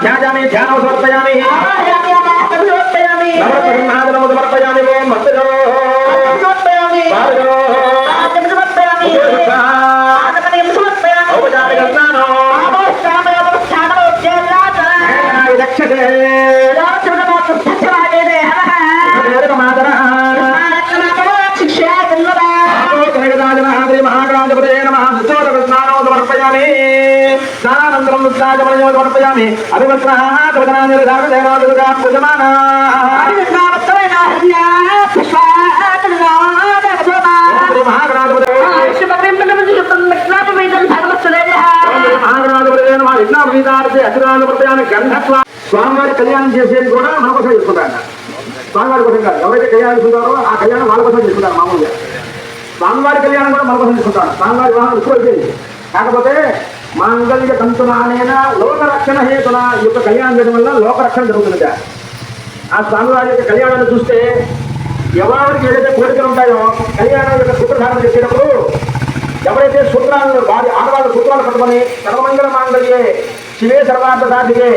ध्यायामि ध्यानं समर्पयामि नवरत्नसिंहासनं समर्पयामि ओम भक्तजो समर्पयामि भार्गवो समर्पयामि औपचारिक स्नानो दक्षते स्नानानन्तरं मुद्राजमनयो समर्पयामि अभिवस्त्रः तवदनानिर्धारदेवादुर्गा पूजमाना స్వామివారి కళ్యాణం చేసేది కూడా మన కోసం చేసుకుంటారు. స్వామివారి కోసం కాదు, ఎవరైతే కళ్యాణం చేసుకుంటారో ఆ కళ్యాణం వాళ్ళ కోసం చేసుకుంటారు. మామూలుగా స్వామివారి కళ్యాణం కూడా మన కోసం చేసుకుంటారు. స్వామివారి వాహనం ఎక్కువ అయిపోయింది. కాకపోతే మాంగళ్య తంతునానేన లోకరక్షణ హేతున ఈ యొక్క కళ్యాణం చేయడం వల్ల లోకరక్షణ జరుగుతుంది. ఆ స్వామివారి యొక్క కళ్యాణాన్ని చూస్తే ఎవరికి ఏదైతే కోరికలు ఉంటాయో కళ్యాణం యొక్క సూత్రధారణ చేసేటప్పుడు ఎవరైతే సూత్రాలను వారి ఆడవాళ్ళ సూత్రాలు పట్టుకొని సర్వమంగళ మాంగళ్యే శివే సర్వార్థ సాధికే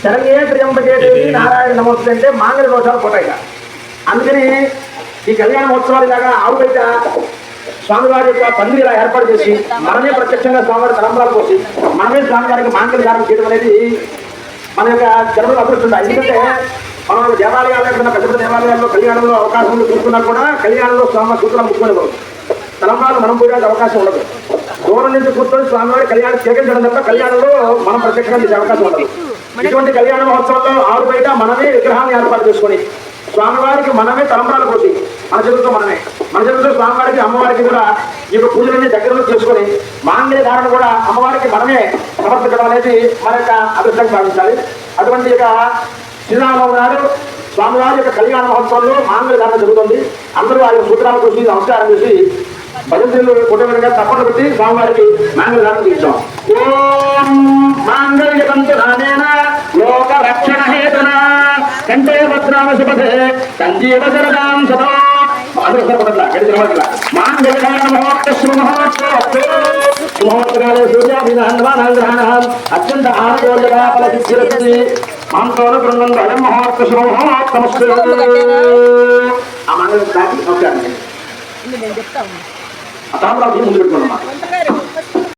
శరణ్యే త్ర్యంబకే దేవి నారాయణ నమస్తే అంటే మాంగళ్య దోషాలు పోతాయి. అందుకని ఈ కళ్యాణ మహోత్సవాలు లాగా ఆవు బయట స్వామివారి యొక్క పందిరి ఇలా ఏర్పాటు చేసి మనమే ప్రత్యక్షంగా స్వామివారి తలంబరాలు పోసి మనమే స్వామివారికి మాంగళ్య దానం చేయడం అనేది మన యొక్క జన్మలో అదృష్టం. ఎందుకంటే మనం దేవాలయాలు ఎక్కడైనా పెద్ద పెద్ద దేవాలయాల్లో కళ్యాణంలో అవకాశం చూసుకున్నా కూడా కళ్యాణంలో స్వామి సూత్రాలు ముట్టుకోలేదు. తలంబాలు మనం పోయడానికి అవకాశం ఉండదు. దూరం నుంచి కూర్చొని స్వామివారి కళ్యాణం స్వీకరించడం తప్ప కళ్యాణంలో మనం ప్రత్యక్షంగా చేసే అవకాశం ఉండదు. ఇటువంటి కళ్యాణ మహోత్సవంలో ఆరు బయట మనమే విగ్రహాన్ని ఏర్పాటు చేసుకొని స్వామివారికి మనమే తలంబరాలు పోసి మన చేతులతో స్వామివారికి అమ్మవారికి కూడా ఈ యొక్క పూజలన్నీ దగ్గరలో చేసుకొని మాంగళ్య ధారణ కూడా అమ్మవారికి మనమే సమర్పించడం అనేది మన యొక్క అదృష్టంగా భావించాలి. అటువంటి యొక్క శ్రీరామరావు గారు స్వామివారి యొక్క కళ్యాణ మహోత్సవంలో మాంగళ్య ధారణ జరుగుతుంది. అందరూ ఆ యొక్క సూత్రాలు చూసి నమస్కారం చేసి భజంత్రులు కుటుంబంగా తప్పకుండా పెట్టి స్వామివారికి మాంగళ్య ధారణ తీర్చాం. ఓం మాంగళ్య తంతునానేన లోక రక్షణ హేతున కంటే భద్రామ శుభదే సంజీవ శరదాం సదా మహోత్సవాలే సూర్యాభిధానవానాగ్రహణం అత్యంత ఆరోగ్యగా ఫలసిద్ధిరస్తి మాంతోన బృందం అయం మహోత్సవ శుభమహోత్తమస్తు. ఆ మంగళం దాటి నమస్కారం. ఆ తామరాజు ముందు పెట్టుకున్నాం.